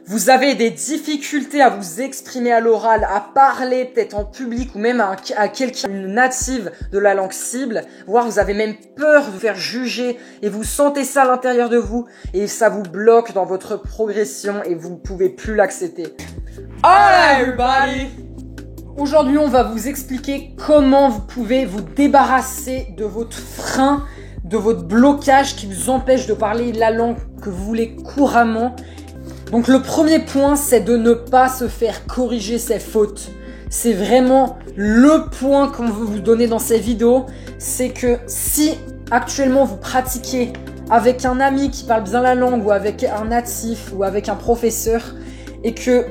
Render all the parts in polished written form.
Vous avez des difficultés à vous exprimer à l'oral, à parler peut-être en public ou même à quelqu'un, une native de la langue cible, voire vous avez même peur de vous faire juger et vous sentez ça à l'intérieur de vous et ça vous bloque dans votre progression et vous ne pouvez plus l'accepter. Alright everybody! Aujourd'hui, on va vous expliquer comment vous pouvez vous débarrasser de votre frein, de votre blocage qui vous empêche de parler la langue que vous voulez couramment. Donc le premier point, c'est de ne pas se faire corriger ses fautes. C'est vraiment le point qu'on veut vous donner dans ces vidéos. C'est que si actuellement vous pratiquez avec un ami qui parle bien la langue ou avec un natif ou avec un professeur et que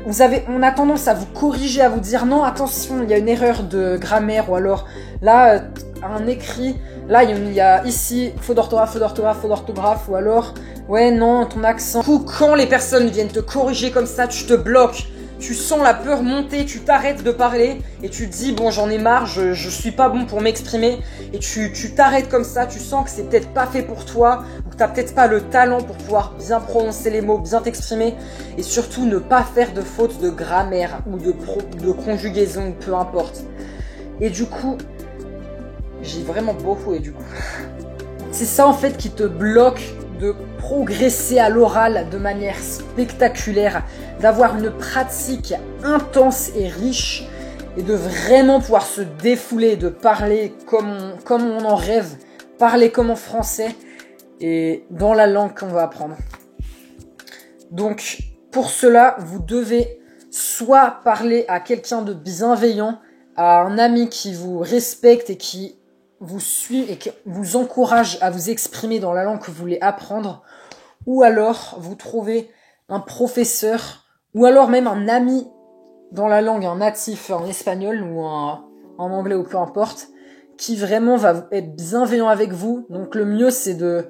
on a tendance à vous corriger, à vous dire non, attention, il y a une erreur de grammaire ou alors là, un écrit, là il y a ici faute d'orthographe ou alors ouais non, ton accent. Du coup, quand les personnes viennent te corriger comme ça, tu te bloques, tu sens la peur monter, tu t'arrêtes de parler et tu te dis bon j'en ai marre, je suis pas bon pour m'exprimer et tu t'arrêtes comme ça, tu sens que c'est peut-être pas fait pour toi ou que t'as peut-être pas le talent pour pouvoir bien prononcer les mots, bien t'exprimer et surtout ne pas faire de fautes de grammaire ou de conjugaison, peu importe. Et du coup, j'ai vraiment beaucoup et du coup, c'est ça en fait qui te bloque de progresser à l'oral de manière spectaculaire, d'avoir une pratique intense et riche et de vraiment pouvoir se défouler, de parler comme on en rêve, parler comme en français et dans la langue qu'on va apprendre. Donc pour cela, vous devez soit parler à quelqu'un de bienveillant, à un ami qui vous respecte et qui vous suit et qui vous encourage à vous exprimer dans la langue que vous voulez apprendre, ou alors vous trouvez un professeur, ou alors même un ami dans la langue, un natif en espagnol ou en anglais ou peu importe, qui vraiment va être bienveillant avec vous. Donc le mieux c'est de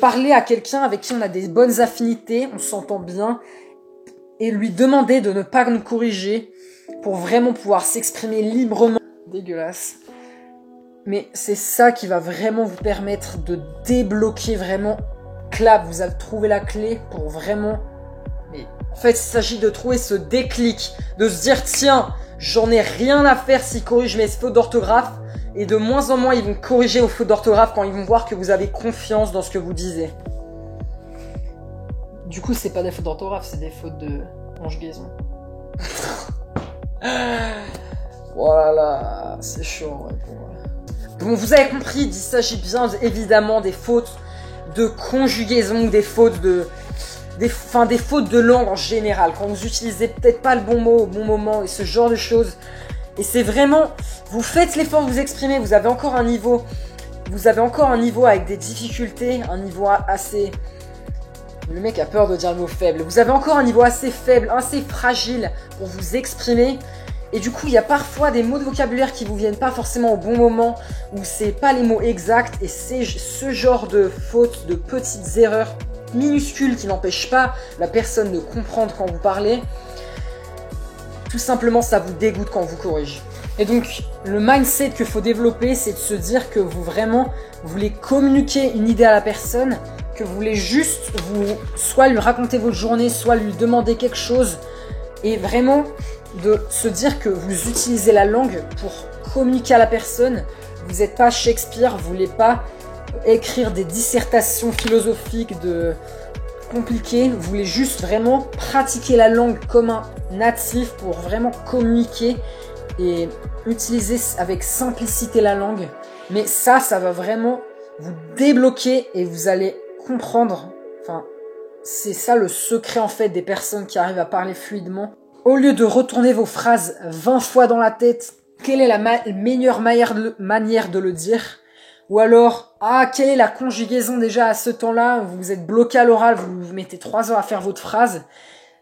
parler à quelqu'un avec qui on a des bonnes affinités, on s'entend bien, et lui demander de ne pas nous corriger pour vraiment pouvoir s'exprimer librement. Dégueulasse. Mais c'est ça qui va vraiment vous permettre de débloquer vraiment. Là, vous avez trouvé la clé pour vraiment... Mais en fait, il s'agit de trouver ce déclic, de se dire tiens, j'en ai rien à faire s'ils corrigent mes fautes d'orthographe. Et de moins en moins, ils vont corriger vos fautes d'orthographe quand ils vont voir que vous avez confiance dans ce que vous disiez. Du coup, c'est pas des fautes d'orthographe, c'est des fautes de conjugaison. Voilà, c'est chaud. Ouais, pour moi. Bon, vous avez compris, il s'agit bien évidemment des fautes de conjugaison, des fautes des fautes de langue en général, quand vous utilisez peut-être pas le bon mot au bon moment et ce genre de choses. Et c'est vraiment, vous faites l'effort de vous exprimer, vous avez encore un niveau avec des difficultés, un niveau assez... Le mec a peur de dire le mot faible. Vous avez encore un niveau assez faible, assez fragile pour vous exprimer. Et du coup, il y a parfois des mots de vocabulaire qui vous viennent pas forcément au bon moment, ou c'est pas les mots exacts, et c'est ce genre de fautes, de petites erreurs minuscules qui n'empêchent pas la personne de comprendre quand vous parlez. Tout simplement, ça vous dégoûte quand on vous corrige. Et donc, le mindset qu'il faut développer, c'est de se dire que vous voulez communiquer une idée à la personne, que vous voulez juste soit lui raconter votre journée, soit lui demander quelque chose, et vraiment de se dire que vous utilisez la langue pour communiquer à la personne. Vous n'êtes pas Shakespeare, vous voulez pas écrire des dissertations philosophiques compliquées, vous voulez juste vraiment pratiquer la langue comme un natif pour vraiment communiquer et utiliser avec simplicité la langue. Mais ça va vraiment vous débloquer et vous allez comprendre, c'est ça le secret en fait des personnes qui arrivent à parler fluidement. Au lieu de retourner vos phrases 20 fois dans la tête, quelle est la meilleure manière de le dire? Ou alors, quelle est la conjugaison déjà à ce temps-là? Vous êtes bloqué à l'oral, vous mettez 3 heures à faire votre phrase.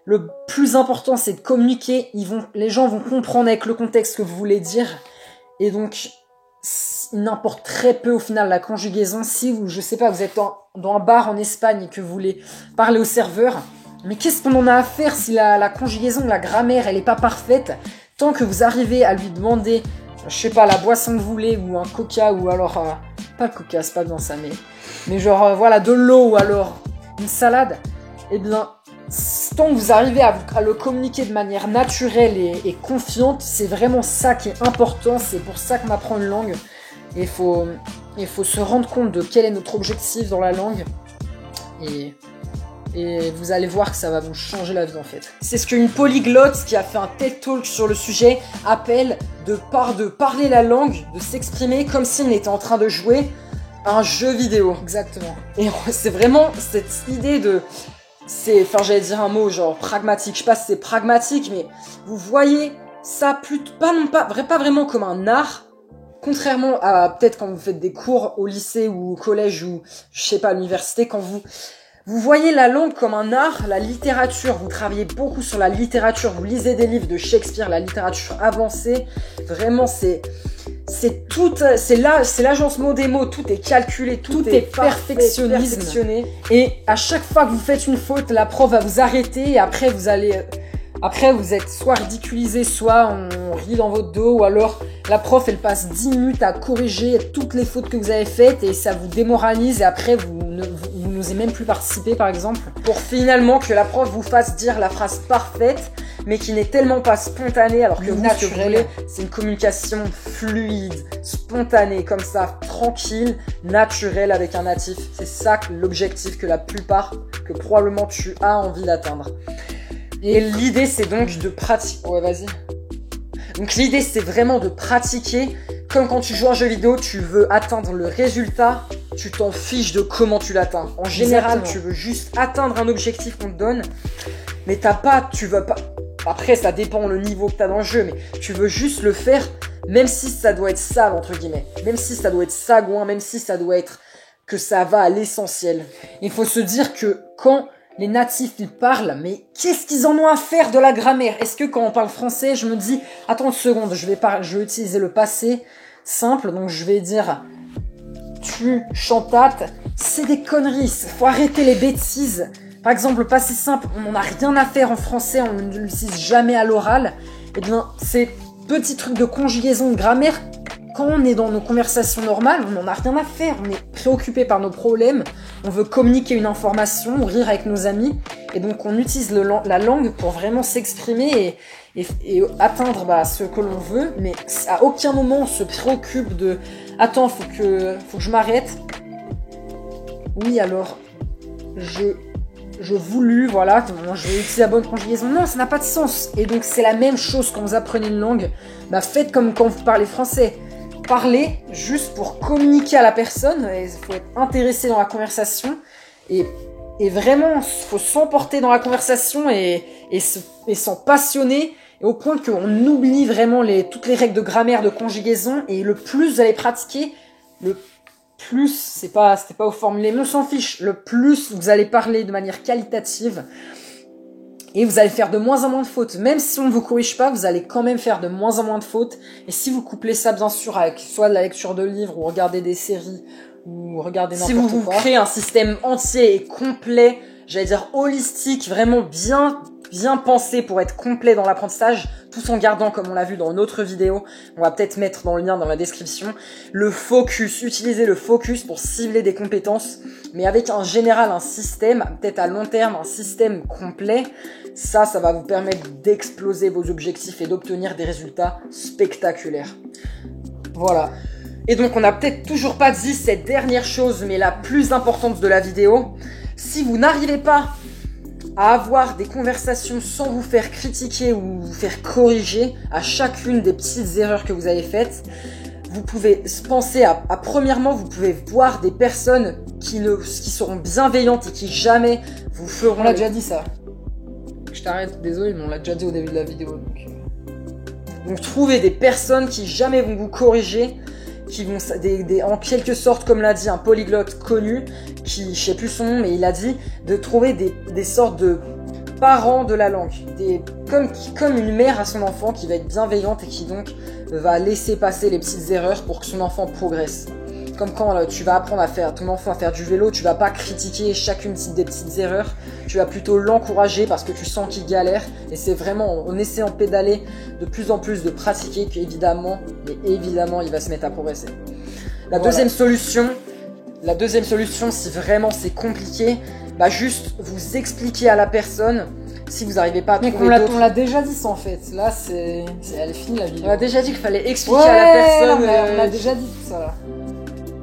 Le plus important, c'est de communiquer. Les gens vont comprendre avec le contexte que vous voulez dire. Et donc, il n'importe très peu au final la conjugaison. Si vous êtes dans un bar en Espagne et que vous voulez parler au serveur, mais qu'est-ce qu'on en a à faire si la conjugaison, la grammaire, elle est pas parfaite? Tant que vous arrivez à lui demander, je sais pas, la boisson que vous voulez, ou un coca, ou alors, pas le coca, c'est pas bien ça, mais genre, voilà, de l'eau, ou alors une salade, eh bien, tant que vous arrivez à le communiquer de manière naturelle et confiante, c'est vraiment ça qui est important. C'est pour ça qu'on apprend une langue. Et il faut se rendre compte de quel est notre objectif dans la langue. Et vous allez voir que ça va vous changer la vie en fait. C'est ce qu'une polyglotte qui a fait un TED Talk sur le sujet appelle de parler la langue, de s'exprimer comme si on était en train de jouer à un jeu vidéo. Exactement. Et c'est vraiment cette idée de... Enfin j'allais dire un mot genre pragmatique, je sais pas si c'est pragmatique, mais vous voyez ça pas vraiment comme un art. Contrairement à peut-être quand vous faites des cours au lycée ou au collège ou je sais pas à l'université, quand vous voyez la langue comme un art, la littérature, vous travaillez beaucoup sur la littérature, vous lisez des livres de Shakespeare, la littérature avancée, vraiment c'est l'agencement des mots, tout est calculé, tout est perfectionné. Et à chaque fois que vous faites une faute, la prof va vous arrêter et après vous êtes soit ridiculisé, soit on rit dans votre dos, ou alors la prof elle passe 10 minutes à corriger toutes les fautes que vous avez faites et ça vous démoralise et après vous n'osez même plus participer par exemple. Pour finalement que la prof vous fasse dire la phrase parfaite mais qui n'est tellement pas spontanée alors que vous, ce que vous voulez, c'est une communication fluide, spontanée, comme ça, tranquille, naturelle avec un natif. C'est ça l'objectif que probablement tu as envie d'atteindre. Et l'idée, c'est donc de pratiquer. Ouais, vas-y. Donc l'idée, c'est vraiment de pratiquer. Comme quand tu joues à un jeu vidéo, tu veux atteindre le résultat, tu t'en fiches de comment tu l'atteins. En général, tu veux juste atteindre un objectif qu'on te donne, mais tu veux pas. Après, ça dépend le niveau que tu as dans le jeu, mais tu veux juste le faire, même si ça doit être sale, entre guillemets. Même si ça doit être sagouin, même si ça doit être que ça va à l'essentiel. Il faut se dire que quand les natifs, ils parlent, mais qu'est-ce qu'ils en ont à faire de la grammaire? Est-ce que quand on parle français, je me dis, attends une seconde, je vais utiliser le passé simple, donc je vais dire, tu chantates, c'est des conneries, faut arrêter les bêtises. Par exemple, le passé simple, on n'en a rien à faire en français, on ne l'utilise jamais à l'oral. Et bien, ces petits trucs de conjugaison, de grammaire, quand on est dans nos conversations normales, on n'en a rien à faire. On est préoccupé par nos problèmes, on veut communiquer une information, rire avec nos amis. Et donc, on utilise la langue pour vraiment s'exprimer et atteindre ce que l'on veut. Mais à aucun moment, on se préoccupe de « Attends, faut que je m'arrête. » Oui, alors, je voulus, voilà, je vais utiliser la bonne conjugaison. Non, ça n'a pas de sens. Et donc, c'est la même chose quand vous apprenez une langue. Faites comme quand vous parlez français. Parlez juste pour communiquer à la personne. Il faut être intéressé dans la conversation. Et vraiment, il faut s'emporter dans la conversation et s'en passionner. Et au point qu'on oublie vraiment toutes les règles de grammaire, de conjugaison. Et le plus vous allez pratiquer, le plus, c'était pas au formulé, mais on s'en fiche, le plus vous allez parler de manière qualitative et vous allez faire de moins en moins de fautes. Même si on ne vous corrige pas, vous allez quand même faire de moins en moins de fautes. Et si vous couplez ça bien sûr avec soit de la lecture de livres ou regarder des séries ou regarder n'importe quoi. Si vous créez un système entier et complet, j'allais dire holistique, vraiment bien pensé pour être complet dans l'apprentissage, tout en gardant, comme on l'a vu dans notre vidéo, on va peut-être mettre dans le lien dans la description, le focus, utiliser le focus pour cibler des compétences, mais avec en général un système, peut-être à long terme, un système complet, ça va vous permettre d'exploser vos objectifs et d'obtenir des résultats spectaculaires. Voilà. Et donc on n'a peut-être toujours pas dit cette dernière chose, mais la plus importante de la vidéo, si vous n'arrivez pas à avoir des conversations sans vous faire critiquer ou vous faire corriger à chacune des petites erreurs que vous avez faites, vous pouvez penser premièrement, vous pouvez voir des personnes qui seront bienveillantes et qui jamais vous feront... On l'a déjà dit ça. Je t'arrête, désolé, mais on l'a déjà dit au début de la vidéo. Donc trouvez des personnes qui jamais vont vous corriger, qui vont en quelque sorte, comme l'a dit un polyglotte connu, je sais plus son nom, mais il a dit de trouver des sortes de parents de la langue, comme une mère à son enfant qui va être bienveillante et qui donc va laisser passer les petites erreurs pour que son enfant progresse. Comme quand tu vas apprendre ton enfant à faire du vélo, tu vas pas critiquer chacune des petites erreurs, tu vas plutôt l'encourager parce que tu sens qu'il galère, et c'est vraiment en essayant de pédaler de plus en plus, de pratiquer qu'évidemment, il va se mettre à progresser. La deuxième solution, si vraiment c'est compliqué, juste vous expliquer à la personne Si vous n'arrivez pas à Mec, trouver d'autres... on l'a déjà dit ça en fait. Là, elle est finie la vidéo. On a déjà dit qu'il fallait expliquer Ouais, à la personne... non, mais on a déjà dit tout ça là.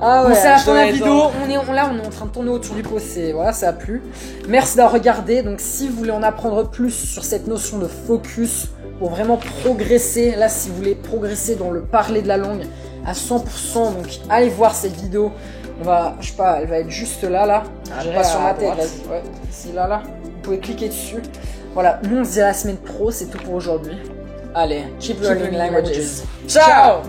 Ah Bon, c'est la fin de la je vidéo. dois être on est en train de tourner autour du pot. Voilà, ça a plu. Merci d'avoir regardé. Donc, si vous voulez en apprendre plus sur cette notion de focus pour vraiment progresser, là, si vous voulez progresser dans le parler de la langue à 100%, donc allez voir cette vidéo. On va, je sais pas, elle va être juste là. Pas sur ma tête. Ouais, ici, là. Vous pouvez cliquer dessus. Voilà, nous on se dit à la semaine pro. C'est tout pour aujourd'hui. Allez, keep learning languages. Ciao.